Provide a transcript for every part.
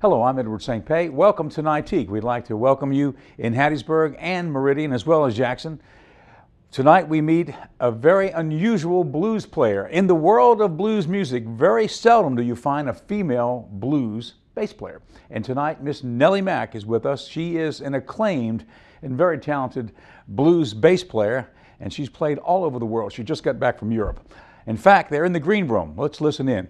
Hello, I'm Edward St. Pé. Welcome to Nightique. We'd like to welcome you in Hattiesburg and Meridian as well as Jackson. Tonight we meet a very unusual blues player. In the world of blues music, very seldom do you find a female blues bass player. And tonight Miss Nelly Mack is with us. She is an acclaimed and very talented blues bass player, and she's played all over the world. She just got back from Europe. In fact, they're in the green room. Let's listen in.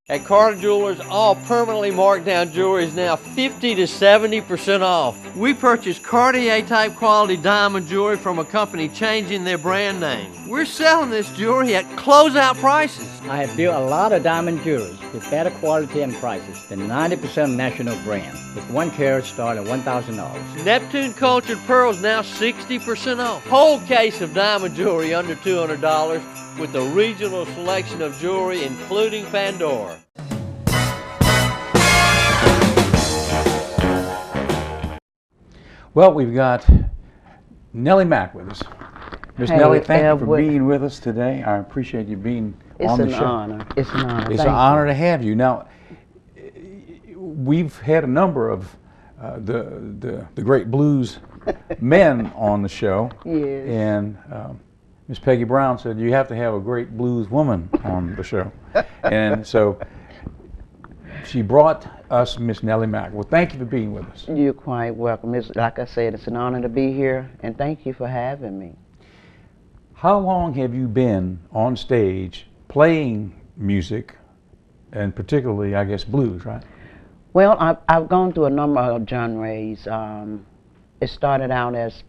At Carter Jewelers, all permanently marked down jewelry is now 50 to 70% off. We purchase Cartier type quality diamond jewelry from a company changing their brand name. We're selling this jewelry at closeout prices. I have built a lot of diamond jewelry with better quality and prices than 90% national brand, with 1 carat start at $1,000. Neptune cultured pearls now 60% off. Whole case of diamond jewelry under $200 with a regional selection of jewelry including Pandora. Well, we've got Nelly Mack with us. Miss Nelly, thank you for being with us today. I appreciate you being on the show. It's an honor. It's an honor. It's an honor to have you. Now, we've had a number of the great blues men on the show. Yes. And Miss Peggy Brown said you have to have a great blues woman on the show. And so she brought us Miss Nelly Mack. Well, thank you for being with us. You're quite welcome. Like I said, it's an honor to be here, and thank you for having me. How long have you been on stage playing music, and particularly, I guess, blues, right? Well, I've gone through a number of genres. It started out as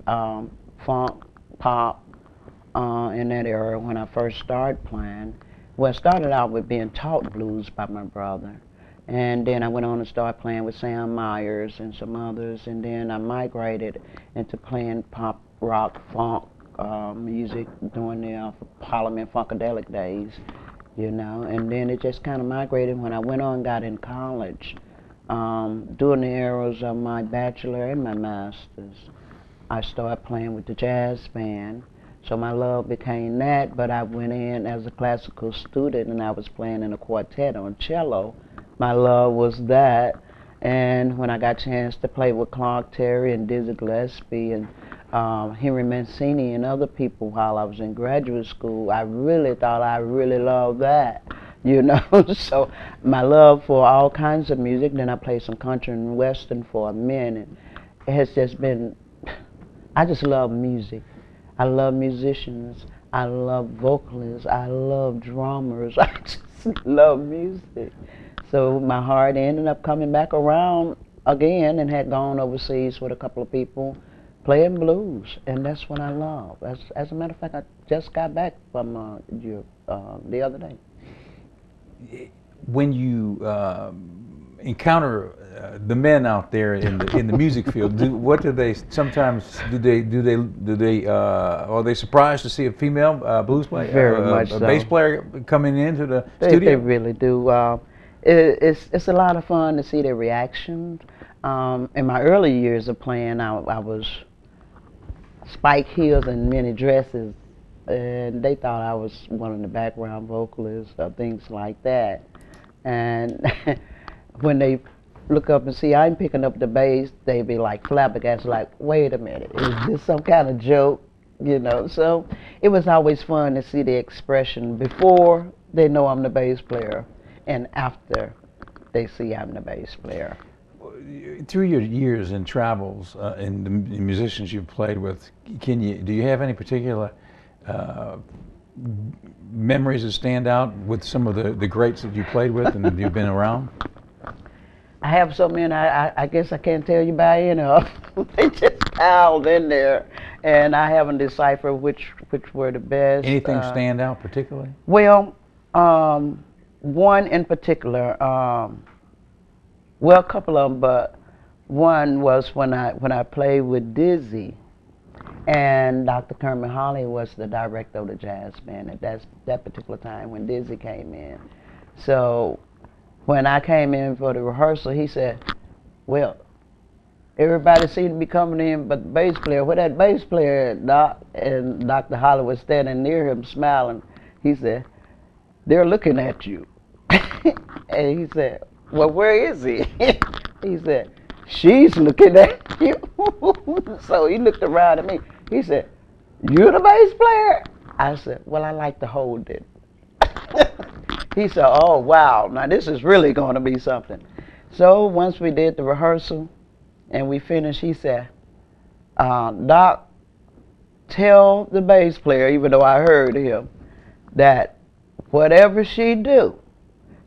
funk, pop, in that era when I first started playing. Well, it started out with being taught blues by my brother. And then I went on to start playing with Sam Myers and some others, and then I migrated into playing pop, rock, funk music during the Parliament Funkadelic days, you know, and then it just kind of migrated when I went on and got in college. During the eras of my bachelor and my master's, I started playing with the jazz band. So my love became that, but I went in as a classical student and I was playing in a quartet on cello. My love was that, and when I got a chance to play with Clark Terry and Dizzy Gillespie and Henry Mancini and other people while I was in graduate school, I really thought I really loved that, you know. So my love for all kinds of music, then I played some country and western for a minute. It has just been, I just love music. I love musicians, I love vocalists, I love drummers, I just love music. So my heart ended up coming back around again and had gone overseas with a couple of people playing blues, and that's what I love. As a matter of fact, I just got back from the other day. When you encounter the men out there in the music field, what do they sometimes are they surprised to see a female blues player, Very much a so. bass player coming into the They studio? really do. It's a lot of fun to see their reactions. In my early years of playing, I was spike heels and mini dresses, and they thought I was one of the background vocalists or things like that. And when they look up and see I'm picking up the bass, they be like flabbergasted, like, wait a minute, is this some kind of joke? You know, so it was always fun to see the expression before they know I'm the bass player and after they see I'm the bass player. through your years in travels and the musicians you've played with, do you have any particular memories that stand out with some of the greats that you played with and you've been around? I have so many, I guess I can't tell you by any of them. They just piled in there, and I haven't deciphered which were the best. Anything stand out particularly? Well, one in particular, well, a couple of them, but one was when I played with Dizzy, and Dr. Kermit Holly was the director of the jazz band at that particular time when Dizzy came in. So when I came in for the rehearsal, he said, well, everybody seemed to be coming in but the bass player. Where that bass player, Doc? And Dr. Holly was standing near him smiling. He said, they're looking at you. And he said, well, where is he? He said, she's looking at you. So he looked around at me. He said, you're the bass player? I said, well, I like to hold it. He said, oh, wow, now this is really going to be something. So once we did the rehearsal and we finished, he said, Doc, tell the bass player, even though I heard him, that whatever she do,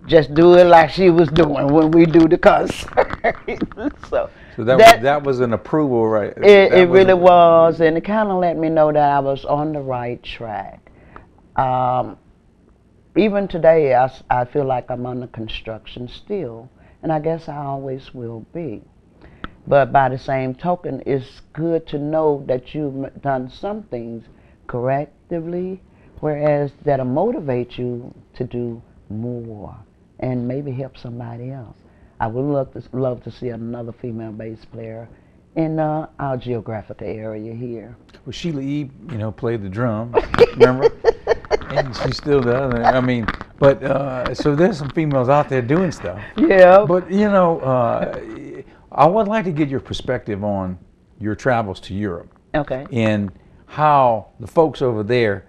just do it like she was doing when we do the concert. So that was an approval, right? It really was, and it kind of let me know that I was on the right track. Even today, I feel like I'm under construction still, and I guess I always will be. But by the same token, it's good to know that you've done some things correctively, whereas that'll motivate you to do more and maybe help somebody else. I would love to see another female bass player in our geographical area here. Well, Sheila E., played the drum, remember? And she still does. I mean, but so there's some females out there doing stuff. Yeah. But I would like to get your perspective on your travels to Europe. Okay. And how the folks over there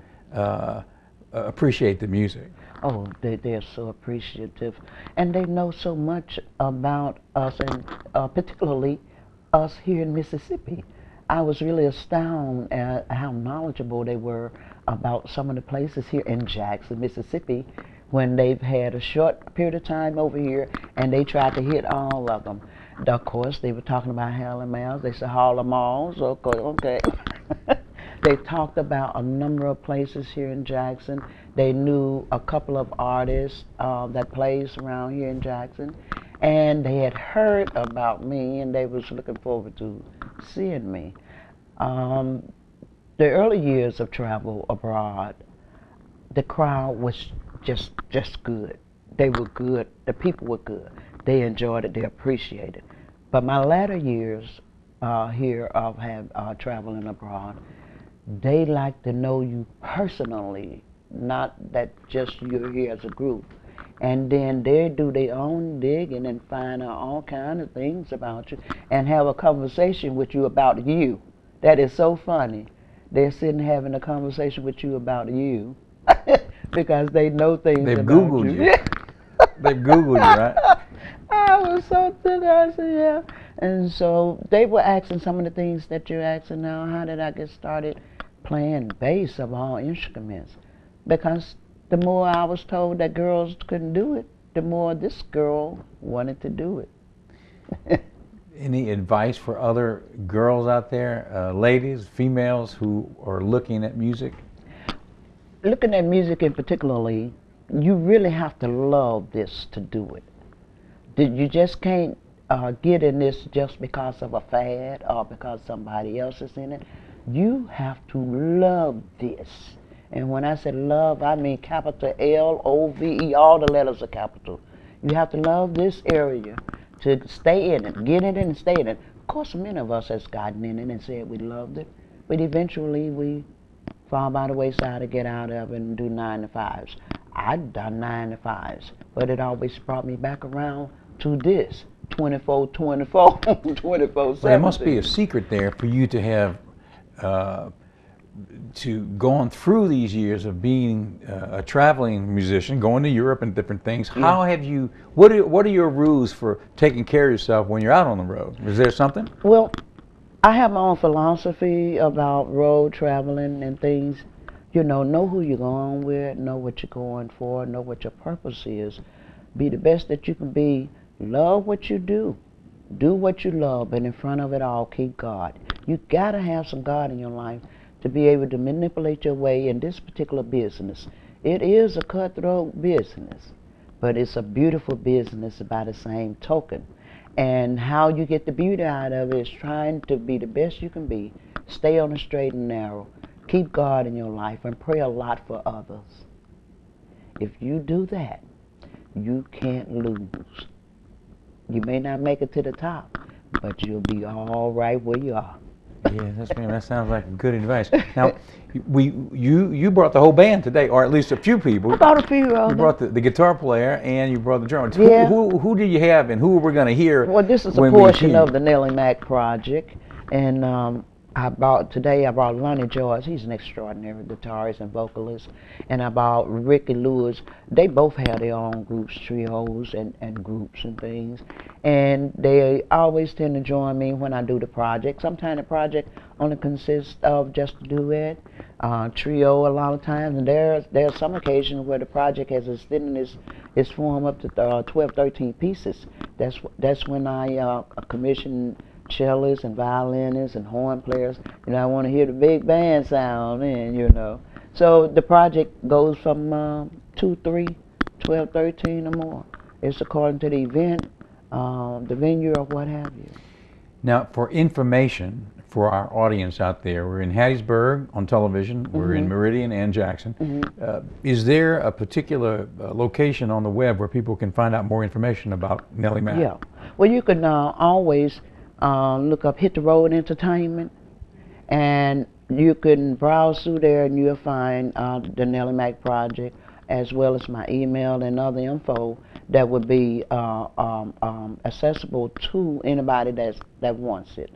appreciate the music. Oh, they're so appreciative, and they know so much about us, and particularly us here in Mississippi. I was really astounded at how knowledgeable they were about some of the places here in Jackson, Mississippi, when they've had a short period of time over here and they tried to hit all of them. Of course, they were talking about Harlem Malls. They said Harlem Malls. Okay. They talked about a number of places here in Jackson. They knew a couple of artists that plays around here in Jackson, and they had heard about me, and they was looking forward to seeing me. The early years of travel abroad, the crowd was just good. They were good. The people were good. They enjoyed it. They appreciated it. But my latter years here of traveling abroad, they like to know you personally, not that just you're here as a group. And then they do their own digging and find out all kinds of things about you and have a conversation with you about you. That is so funny. They're sitting having a conversation with you about you because they know things They've about Googled you. They've Googled you, right? I was so thin. I said, yeah. And so they were asking some of the things that you're asking now. How did I get started playing bass of all instruments? Because the more I was told that girls couldn't do it, the more this girl wanted to do it. Any advice for other girls out there, ladies, females who are looking at music? Looking at music in particularly, you really have to love this to do it. You just can't get in this just because of a fad or because somebody else is in it. You have to love this. And when I say love, I mean capital L-O-V-E, all the letters are capital. You have to love this area to stay in it, get in it and stay in it. Of course, many of us has gotten in it and said we loved it, but eventually we fall by the wayside to get out of it and do 9 to 5s. I've done 9 to 5s, but it always brought me back around to this, 24, 24, 24/7. There must be a secret there for you to have going through these years of being a traveling musician, going to Europe and different things, how have you? What are your rules for taking care of yourself when you're out on the road? Is there something? Well, I have my own philosophy about road traveling and things. You know who you're going with, know what you're going for, know what your purpose is. Be the best that you can be. Love what you do. Do what you love, but in front of it all, keep God. You gotta have some God in your life to be able to manipulate your way in this particular business. It is a cutthroat business, but it's a beautiful business by the same token. And how you get the beauty out of it is trying to be the best you can be, stay on the straight and narrow, keep God in your life, and pray a lot for others. If you do that, you can't lose. You may not make it to the top, but you'll be all right where you are. Yeah, that sounds like good advice. Now, you brought the whole band today, or at least a few people. I brought a few of them. You brought the guitar player and you brought the drummer. Yeah. Who do you have, and who we're going to hear? Well, this is a portion of the Nelly Mack project, and I brought Lonnie George. He's an extraordinary guitarist and vocalist, and I brought Ricky Lewis. They both have their own groups, trios, and groups and things, and they always tend to join me when I do the project. Sometimes the project only consists of just a duet, trio a lot of times, and there's some occasions where the project has extended its form up to 12, 13 pieces. That's when I commission cellists and violinists and horn players. I want to hear the big band sound, and so the project goes from 2, 3, 12, 13 or more. It's according to the event, the venue, or what have you. Now, for information for our audience out there, we're in Hattiesburg on television, we're in Meridian and Jackson. Is there a particular location on the web where people can find out more information about Nelly Mack? Yeah, well, you can always look up Hit the Road Entertainment, and you can browse through there and you'll find the Nelly Mack project, as well as my email and other info that would be accessible to anybody that wants it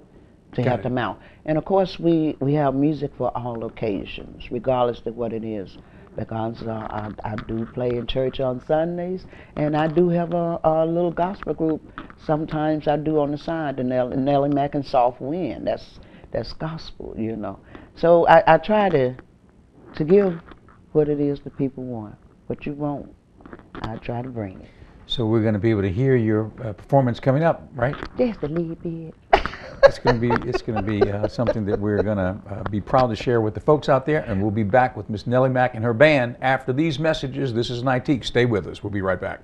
to help them out. And of course we have music for all occasions, regardless of what it is, because I do play in church on Sundays, and I do have a little gospel group. Sometimes I do on the side, the Nelly Mack and Soft Wind. That's gospel, So I try to give what it is the people want. What you want, I try to bring it. So we're going to be able to hear your performance coming up, right? Just a little bit. It's going to be something that we're going to be proud to share with the folks out there, and we'll be back with Miss Nelly Mack and her band after these messages. This is Nightique. Stay with us. We'll be right back.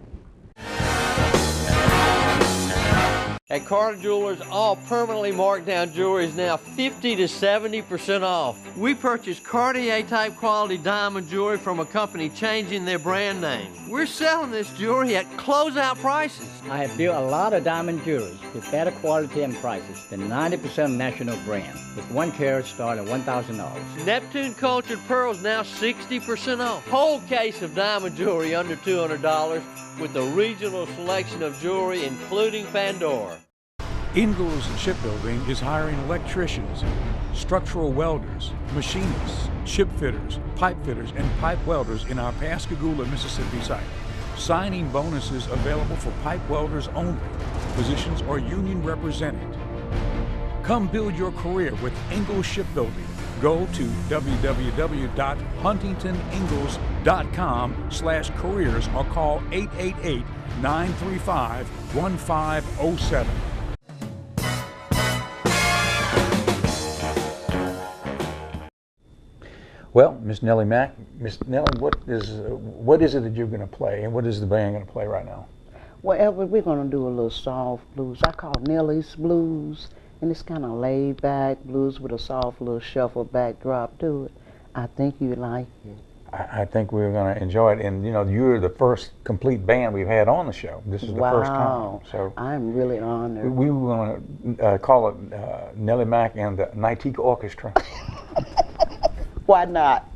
At Carter Jewelers, all permanently marked down jewelry is now 50 to 70% off. We purchase Cartier-type quality diamond jewelry from a company changing their brand name. We're selling this jewelry at closeout prices. I have built a lot of diamond jewelry with better quality and prices than 90% national brand, with 1 carat start at $1,000. Neptune cultured pearls now 60% off. Whole case of diamond jewelry under $200 with a regional selection of jewelry including Pandora. Ingalls Shipbuilding is hiring electricians, structural welders, machinists, ship fitters, pipe fitters, and pipe welders in our Pascagoula, Mississippi site. Signing bonuses available for pipe welders only. Positions are union represented. Come build your career with Ingalls Shipbuilding. Go to www.huntingtoningalls.com/careers or call 888-935-1507. Well, Miss Nelly Mack, Miss Nelly, what is it that you're going to play, and what is the band going to play right now? Well, we're going to do a little soft blues. I call Nelly's blues, and it's kind of laid back blues with a soft little shuffle backdrop to it. I think you like it. I think we're going to enjoy it, and you're the first complete band we've had on the show. This is the first time. So I'm really honored. We were going to call it Nelly Mack and the Nightique Orchestra. Why not?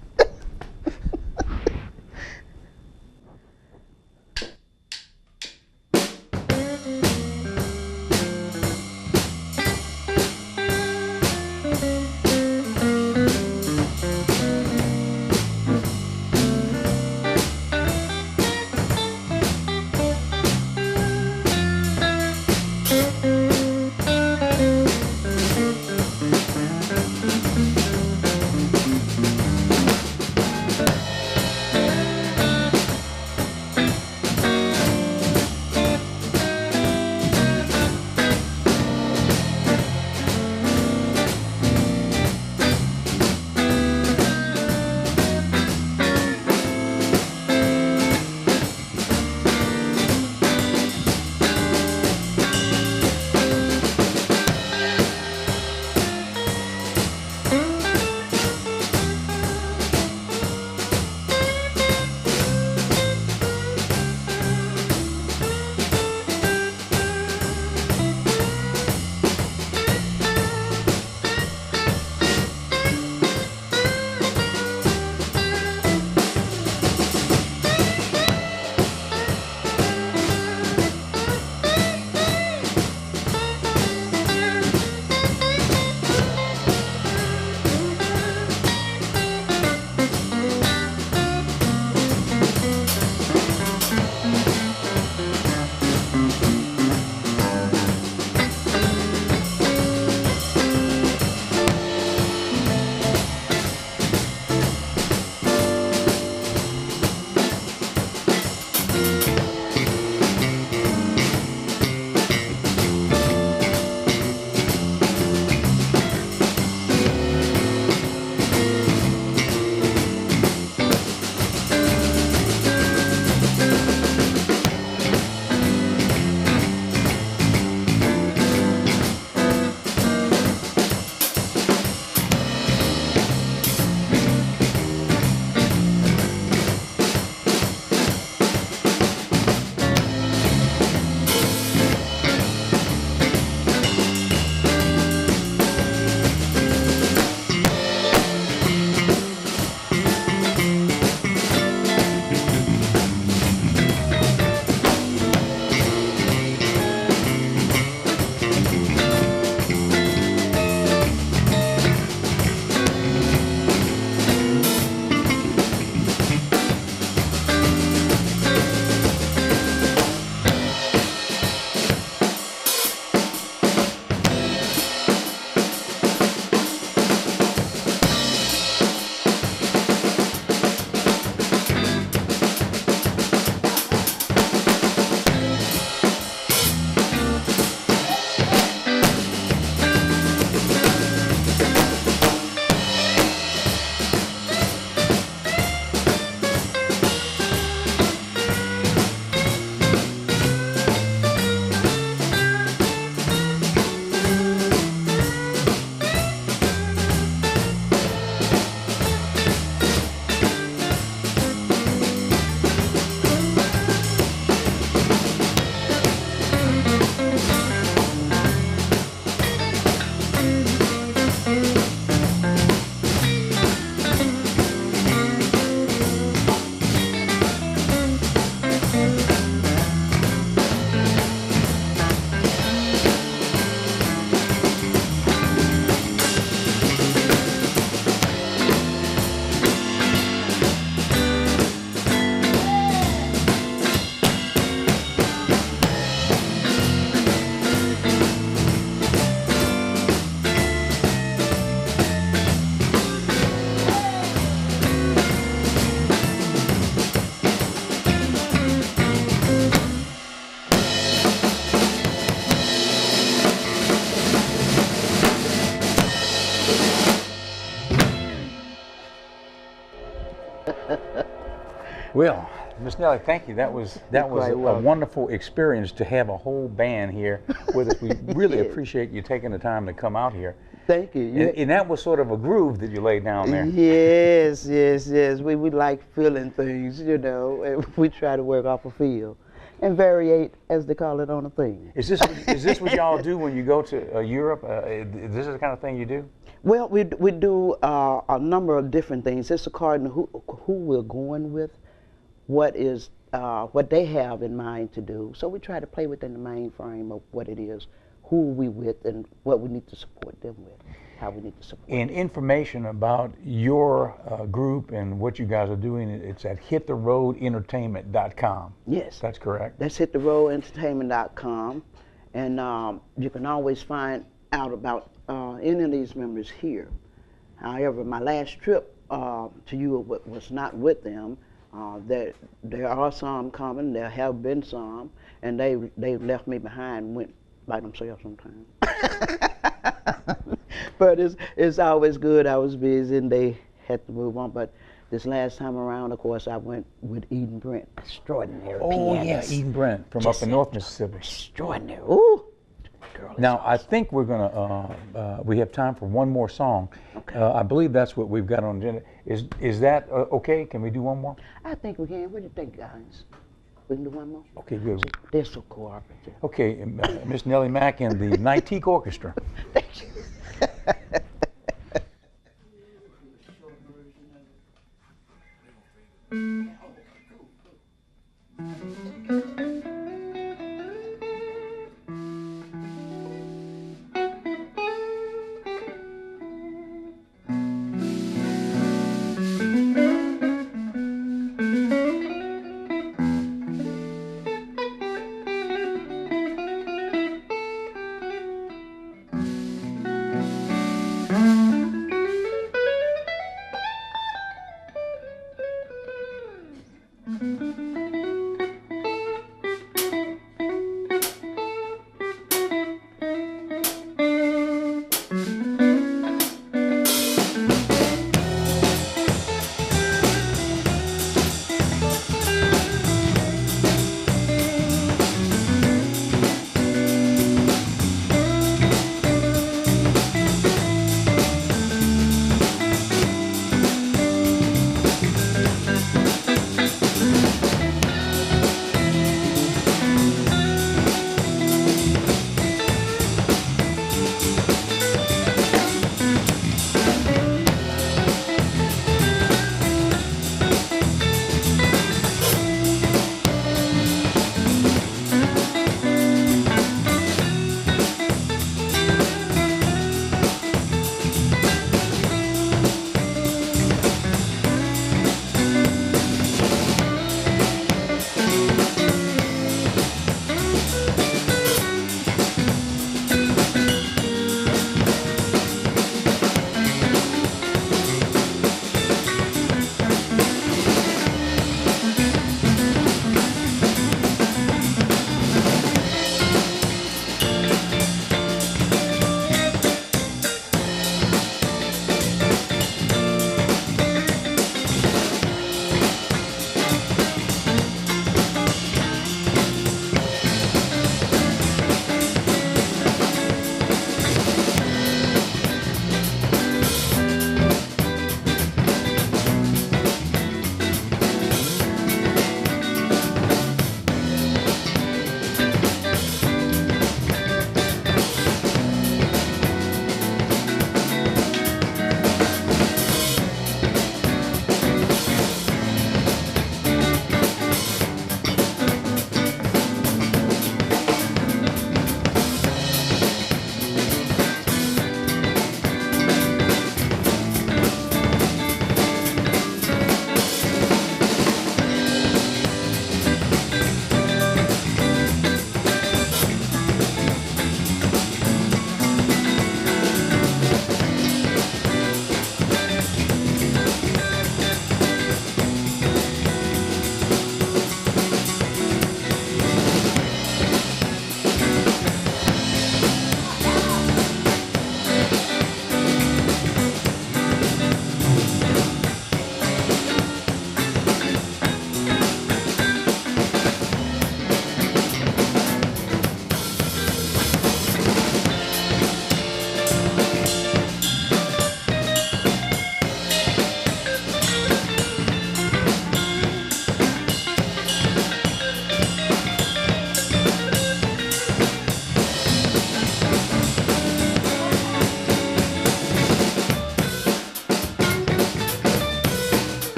Well, Miss Nelly, thank you. That was quite a welcome. wonderful experience to have a whole band here with us. We really Yes. appreciate you taking the time to come out here. Thank you. And that was sort of a groove that you laid down there. Yes, yes, yes. We like feeling things, you know, and we try to work off a feel and variate, as they call it, on a thing. Is this what y'all do when you go to Europe? Is this the kind of thing you do? Well, we do a number of different things. It's according to who we're going with, what they have in mind to do. So we try to play within the main frame of what it is, who we with, and what we need to support them with, how we need to support And them. information about your group and what you guys are doing, it's at hittheroadentertainment.com. Yes. That's correct. That's hittheroadentertainment.com, and you can always find out about any of these members here. However, my last trip to you was not with them. There are some coming. There have been some, and they left me behind and went by themselves sometimes. But it's always good. I was busy and they had to move on. But this last time around, of course, I went with Eden Brent. Extraordinary Oh pianist. yeah, Eden Brent from Just up in North Mississippi. Extraordinary. Ooh. Girl is Now I think we're gonna we have time for one more song. Okay. I believe that's what we've got on the agenda. Is that okay? Can we do one more? I think we can. What do you think, guys? We can do one more? Okay, good. They're so cooperative. Okay, Miss Nelly Mack and the Nightique Orchestra. Thank you.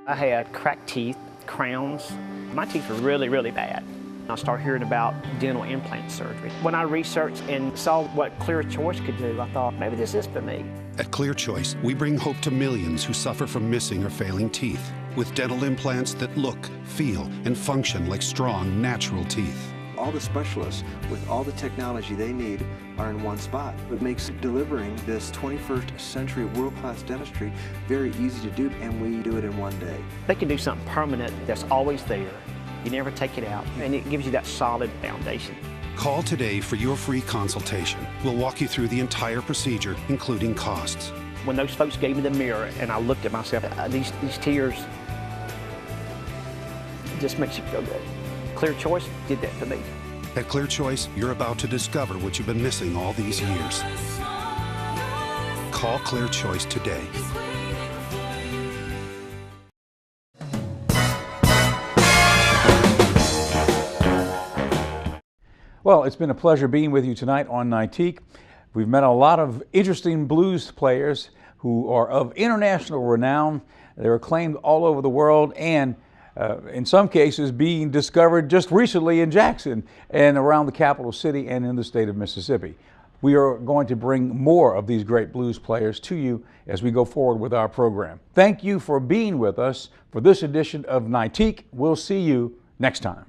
I had cracked teeth, crowns. My teeth were really, really bad. I started hearing about dental implant surgery. When I researched and saw what Clear Choice could do, I thought, maybe this is for me. At Clear Choice, we bring hope to millions who suffer from missing or failing teeth with dental implants that look, feel, and function like strong, natural teeth. All the specialists with all the technology they need are in one spot. It makes delivering this 21st century world-class dentistry very easy to do, and we do it in one day. They can do something permanent that's always there. You never take it out, and it gives you that solid foundation. Call today for your free consultation. We'll walk you through the entire procedure, including costs. When those folks gave me the mirror and I looked at myself, these tears, it just makes you feel good. Clear Choice did that for me. At Clear Choice, you're about to discover what you've been missing all these years. Call Clear Choice today. Well, it's been a pleasure being with you tonight on Nightique. We've met a lot of interesting blues players who are of international renown. They're acclaimed all over the world, and in some cases being discovered just recently in Jackson and around the capital city and in the state of Mississippi. We are going to bring more of these great blues players to you as we go forward with our program. Thank you for being with us for this edition of Nightique. We'll see you next time.